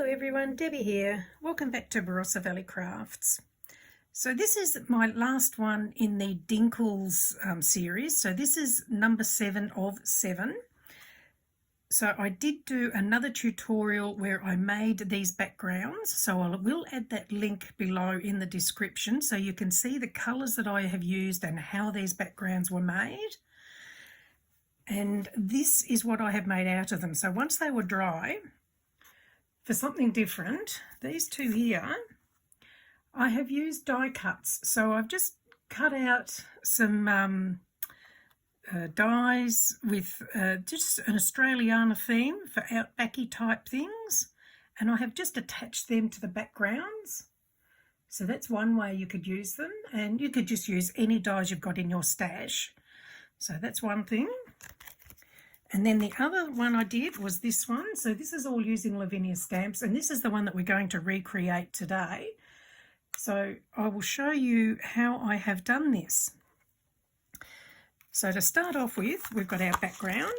everyone, Debbie here. Welcome back to Barossa Valley Crafts. So this is my last one in the Dinkles series. So this is number 7 of 7. So I did do another tutorial where I made these backgrounds. So I will add that link below in the description so you can see the colours that I have used and how these backgrounds were made. And this is what I have made out of them. So once they were dry, for something different, these two here, I have used die cuts. So I've just cut out some dies with just an Australiana theme for outbacky type things, and I have just attached them to the backgrounds. So that's one way you could use them, and you could just use any dies you've got in your stash. So that's one thing. And then the other one I did was this one. So this is all using Lavinia stamps, and this is the one that we're going to recreate today. So I will show you how I have done this. So to start off with, we've got our background.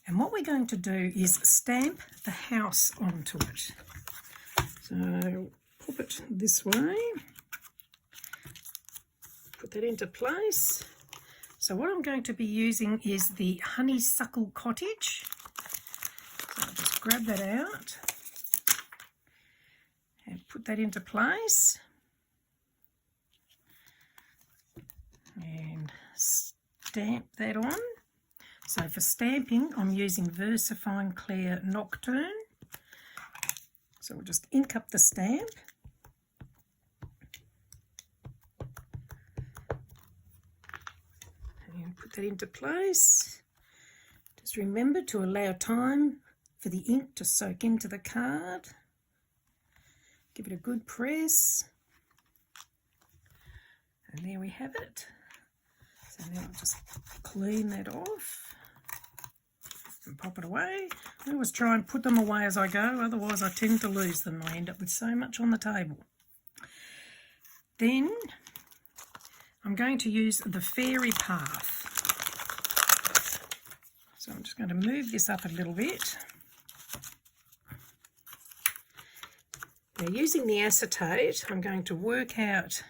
And what we're going to do is stamp the house onto it. So pop it this way. Put that into place. So what I'm going to be using is the Honeysuckle Cottage. So I'll just grab that out and put that into place. And stamp that on. So for stamping, I'm using VersaFine Clear Nocturne. So we'll just ink up the stamp. Put that into place. Just remember to allow time for the ink to soak into the card. Give it a good press. And there we have it. So now I'll just clean that off and pop it away. I always try and put them away as I go, otherwise I tend to lose them. I end up with so much on the table. Then I'm going to use the fairy path. So I'm just going to move this up a little bit. Now using the acetate, I'm going to work out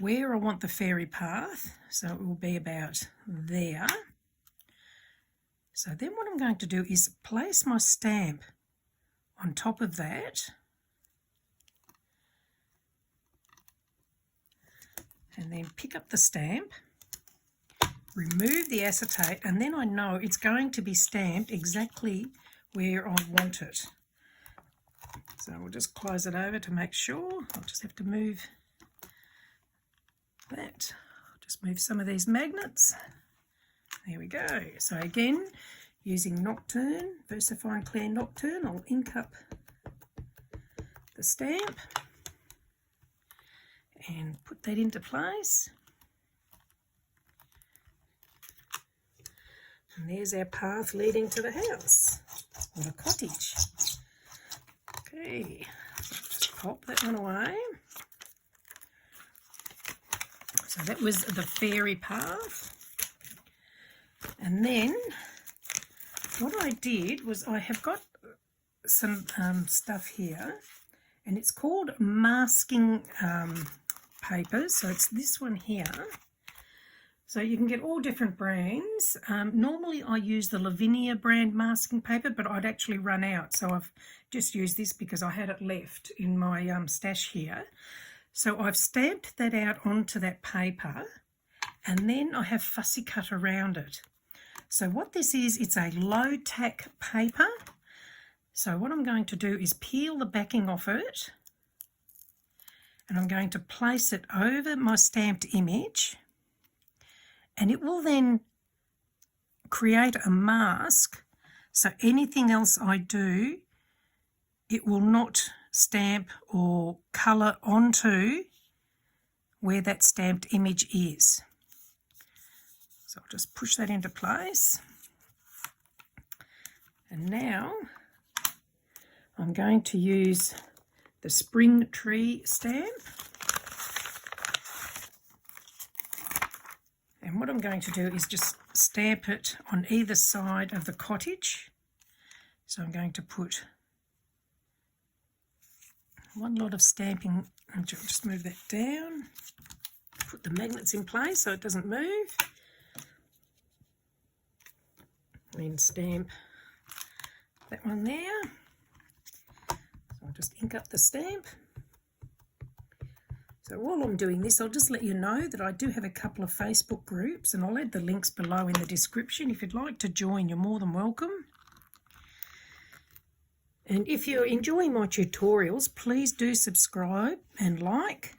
where I want the fairy path. So it will be about there. So then what I'm going to do is place my stamp on top of that. And then pick up the stamp, remove the acetate, and then I know it's going to be stamped exactly where I want it. So we'll just close it over to make sure. I'll just have to move that. I'll just move some of these magnets. There we go. So again, using Nocturne, VersaFine Clear Nocturne, I'll ink up the stamp and put that into place. And there's our path leading to the house, or the cottage. Okay, so just pop that one away. So that was the fairy path. And then what I did was I have got some stuff here, and it's called masking paper. So it's this one here. So you can get all different brands. Normally I use the Lavinia brand masking paper, but I'd actually run out. So I've just used this because I had it left in my stash here. So I've stamped that out onto that paper, and then I have fussy cut around it. So what this is, it's a low tack paper. So what I'm going to do is peel the backing off it, and I'm going to place it over my stamped image, and it will then create a mask, so anything else I do, it will not stamp or colour onto where that stamped image is. So I'll just push that into place. And now I'm going to use the spring tree stamp. And what I'm going to do is just stamp it on either side of the cottage. So I'm going to put one lot of stamping. I'll just move that down. Put the magnets in place so it doesn't move. And stamp that one there. So I'll just ink up the stamp. So while I'm doing this, I'll just let you know that I do have a couple of Facebook groups, and I'll add the links below in the description. If you'd like to join, you're more than welcome. And if you're enjoying my tutorials, please do subscribe and like,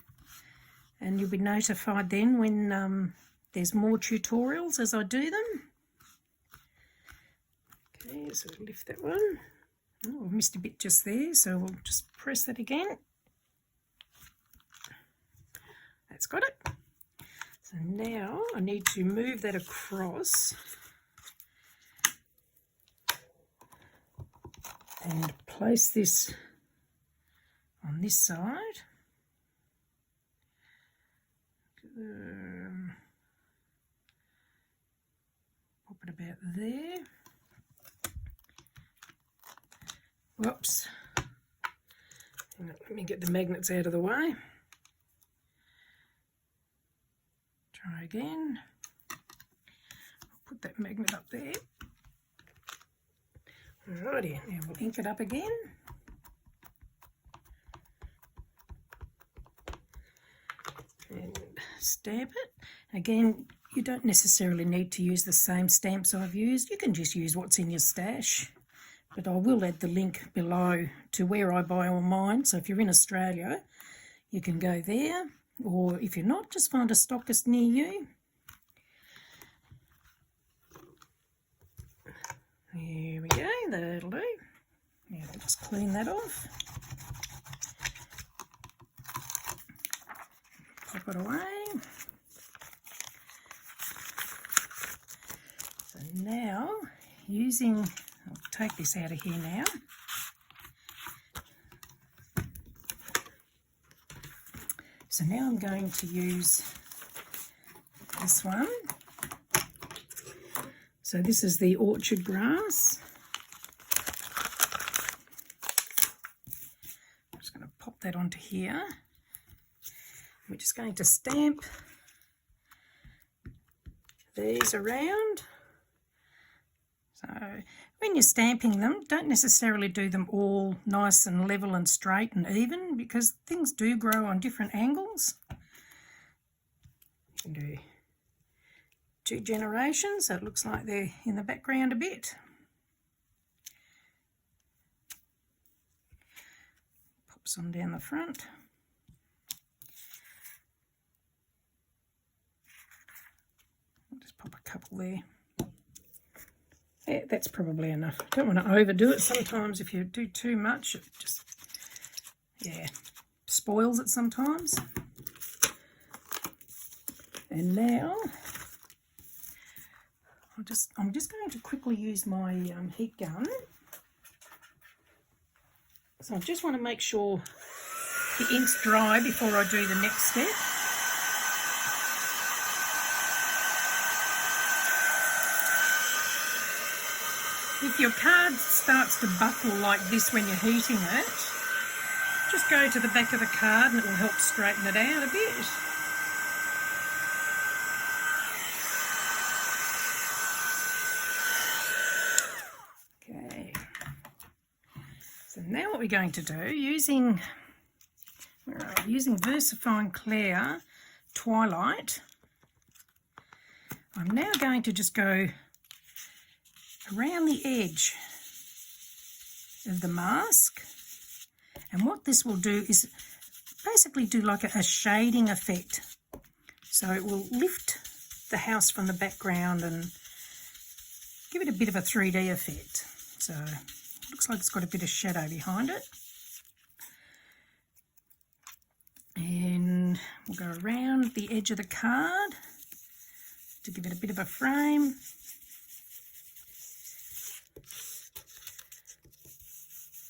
and you'll be notified then when there's more tutorials as I do them. Okay, so we'll lift that one. Oh, I missed a bit just there, so we'll just press that again. That's got it. So now I need to move that across and place this on this side. Pop it about there. Whoops. Let me get the magnets out of the way. Try again. I'll put that magnet up there. Alrighty, now we'll ink it up again. And stamp it. Again, you don't necessarily need to use the same stamps I've used. You can just use what's in your stash. But I will add the link below to where I buy all mine. So if you're in Australia, you can go there. Or if you're not, just find a stockist near you. There we go, that'll do. Now we'll just clean that off. Pop it away. So now, I'll take this out of here now. So now I'm going to use this one. So this is the orchard grass. I'm just going to pop that onto here. We're just going to stamp these around. So when you're stamping them, don't necessarily do them all nice and level and straight and even, because things do grow on different angles. You can do 2 generations, so it looks like they're in the background a bit. Pop some down the front. I'll just pop a couple there. Yeah, that's probably enough. Don't want to overdo it. Sometimes if you do too much, it just, yeah, spoils it sometimes. And now, I'm just going to quickly use my heat gun. So I just want to make sure the ink's dry before I do the next step. If your card starts to buckle like this when you're heating it, just go to the back of the card and it will help straighten it out a bit. Okay. So now what we're going to do, using VersaFine Clear Twilight, I'm now going to just go around the edge of the mask, and what this will do is basically do like a shading effect, so it will lift the house from the background and give it a bit of a 3D effect. So it looks like it's got a bit of shadow behind it, and we'll go around the edge of the card to give it a bit of a frame.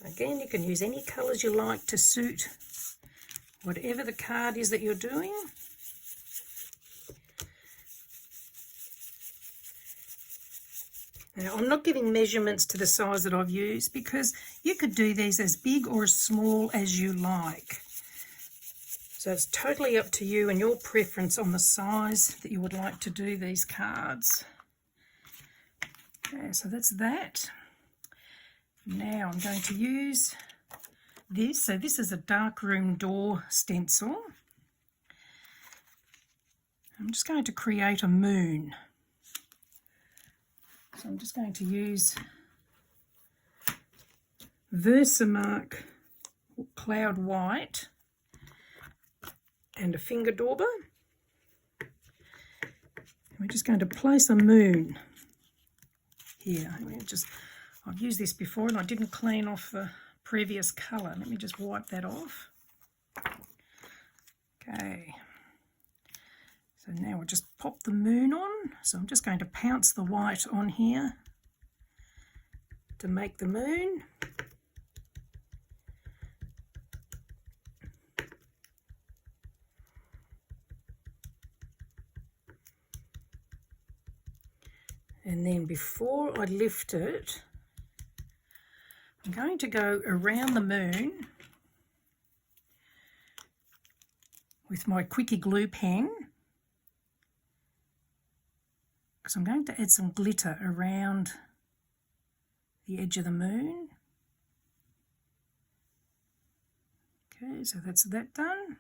Again, you can use any colours you like to suit whatever the card is that you're doing. Now, I'm not giving measurements to the size that I've used because you could do these as big or as small as you like. So it's totally up to you and your preference on the size that you would like to do these cards. Okay, so that's that. Now I'm going to use this. So this is a darkroom door stencil. I'm just going to create a moon. So I'm just going to use Versamark Cloud White and a finger dauber. We're just going to place a moon here. I've used this before and I didn't clean off the previous colour. Let me just wipe that off. Okay. So now we'll just pop the moon on. So I'm just going to pounce the white on here to make the moon. And then before I lift it, I'm going to go around the moon with my quickie glue pen, because I'm going to add some glitter around the edge of the moon. Okay, so that's that done.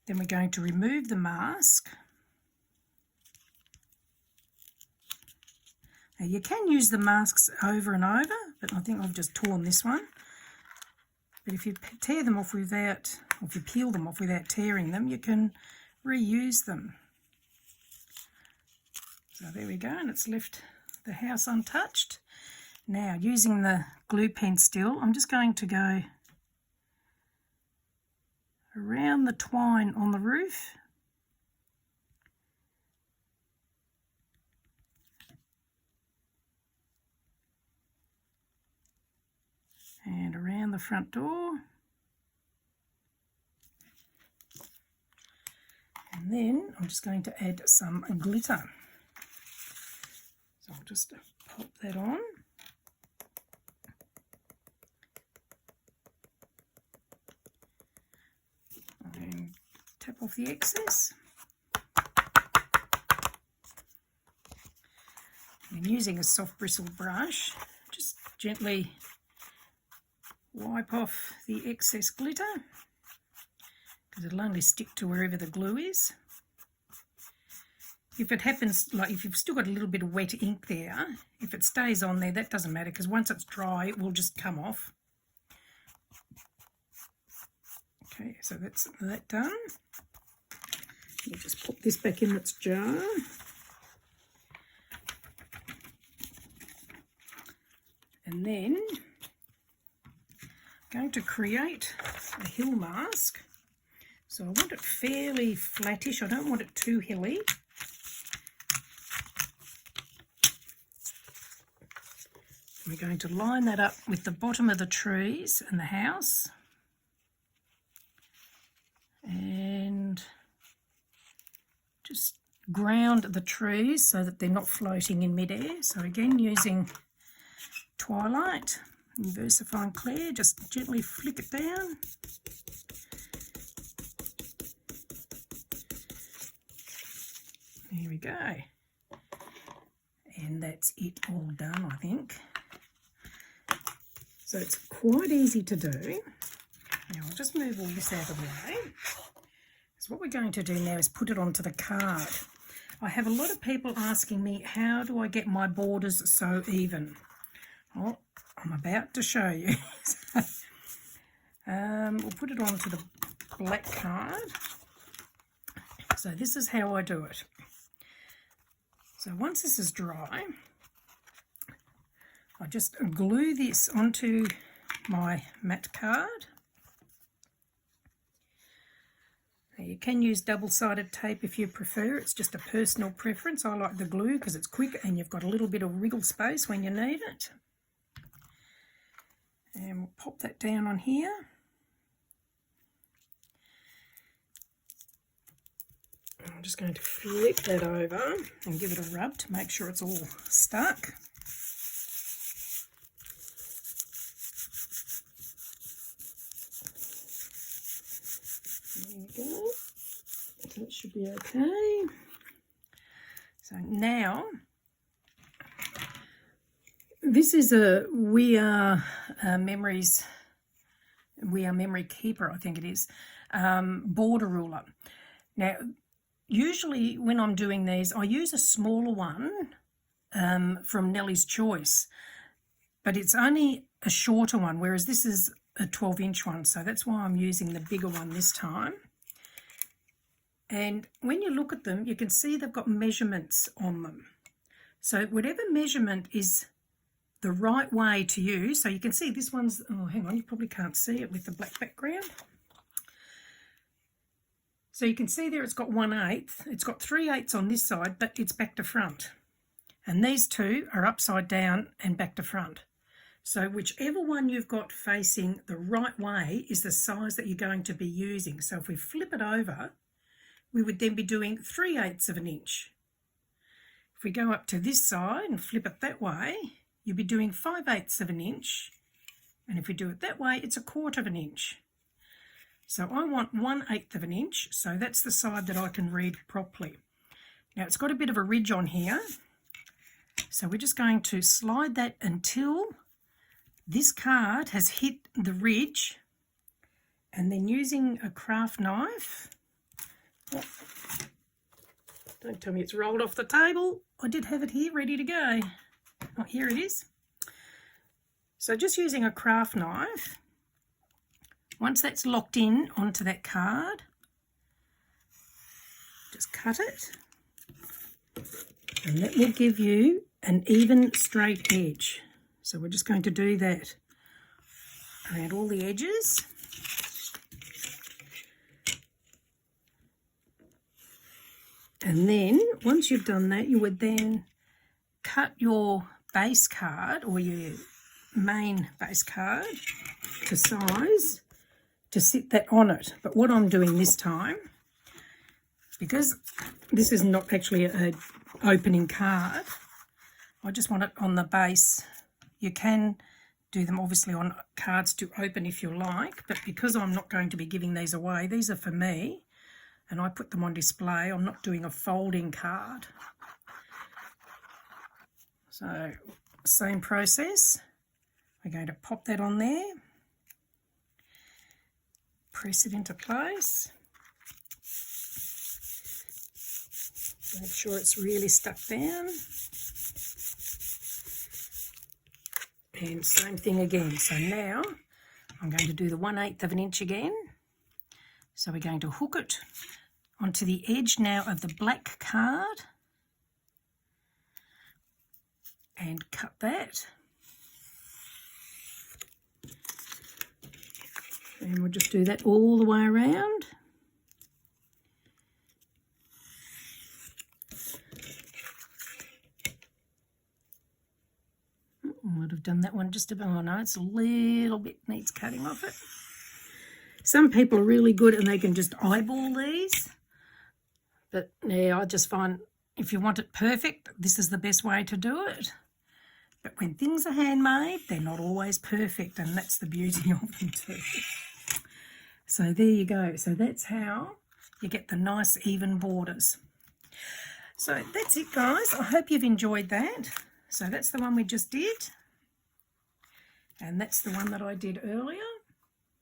Then we're going to remove the mask. Now you can use the masks over and over, but I think I've just torn this one. But if you tear them off without, or if you peel them off without tearing them, you can reuse them. So there we go, and it's left the house untouched. Now, using the glue pen still, I'm just going to go around the twine on the roof. And around the front door. And then I'm just going to add some glitter. So I'll just pop that on. And tap off the excess. And using a soft bristle brush, just gently wipe off the excess glitter, because it'll only stick to wherever the glue is. If it happens, like if you've still got a little bit of wet ink there, if it stays on there, that doesn't matter, because once it's dry, it will just come off. Okay, so that's that done. Let me just put this back in its jar. And then I'm going to create a hill mask. So I want it fairly flattish. I don't want it too hilly. We're going to line that up with the bottom of the trees and the house. And just ground the trees so that they're not floating in midair. So again, using Twilight and VersaFine Clear, just gently flick it down. There we go. And that's it all done, I think. So it's quite easy to do. Now I'll just move all this out of the way. So what we're going to do now is put it onto the card. I have a lot of people asking me, how do I get my borders so even? Well, I'm about to show you. We'll put it onto the black card. So this is how I do it. So once this is dry, I just glue this onto my matte card. Now you can use double-sided tape if you prefer. It's just a personal preference. I like the glue because it's quick and you've got a little bit of wriggle space when you need it. And we'll pop that down on here. I'm just going to flip that over and give it a rub to make sure it's all stuck. There you go. So it should be okay. So now, this is a We Are Memory Keeper, I think it is, border ruler. Now, usually when I'm doing these, I use a smaller one from Nellie's Choice, but it's only a shorter one, whereas this is a 12-inch one, so that's why I'm using the bigger one this time. And when you look at them, you can see they've got measurements on them. So whatever measurement is the right way to use, so you can see this one's, oh, hang on, you probably can't see it with the black background. So you can see there it's got 1/8. It's got 3/8 on this side, but it's back to front. And these two are upside down and back to front. So whichever one you've got facing the right way is the size that you're going to be using. So if we flip it over, we would then be doing 3/8 of an inch. If we go up to this side and flip it that way, you'll be doing 5/8 of an inch. And if we do it that way, it's 1/4 of an inch. So I want 1/8 of an inch, so that's the side that I can read properly. Now it's got a bit of a ridge on here, so we're just going to slide that until this card has hit the ridge, and then using a craft knife, oh, don't tell me it's rolled off the table. I did have it here ready to go. Oh, here it is. So just using a craft knife, once that's locked in onto that card, just cut it, and that will give you an even straight edge. So we're just going to do that around all the edges. And then once you've done that, you would then cut your base card or your main base card to size to sit that on it. But what I'm doing this time, because this is not actually an opening card, I just want it on the base. You can do them obviously on cards to open if you like, but because I'm not going to be giving these away, these are for me, and I put them on display. I'm not doing a folding card. So same process. We're going to pop that on there, press it into place, make sure it's really stuck down, and same thing again. So now I'm going to do the 1/8 of an inch again. So we're going to hook it onto the edge now of the black card and cut that. And we'll just do that all the way around. I might have done that one just a bit. Oh no, it's a little bit needs cutting off it. Some people are really good and they can just eyeball these. But yeah, I just find if you want it perfect, this is the best way to do it. But when things are handmade, they're not always perfect, and that's the beauty of them too. So there you go. So that's how you get the nice even borders. So that's it, guys. I hope you've enjoyed that. So that's the one we just did. And that's the one that I did earlier.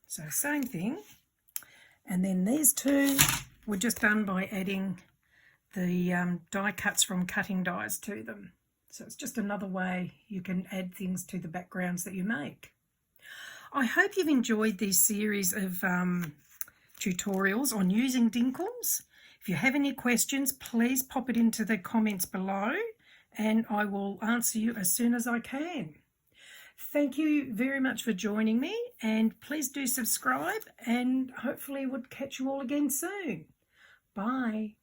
So same thing. And then these two were just done by adding the die cuts from cutting dies to them. So it's just another way you can add things to the backgrounds that you make. I hope you've enjoyed this series of tutorials on using Dinkles. If you have any questions, please pop it into the comments below and I will answer you as soon as I can. Thank you very much for joining me, and please do subscribe, and hopefully we'll catch you all again soon. Bye.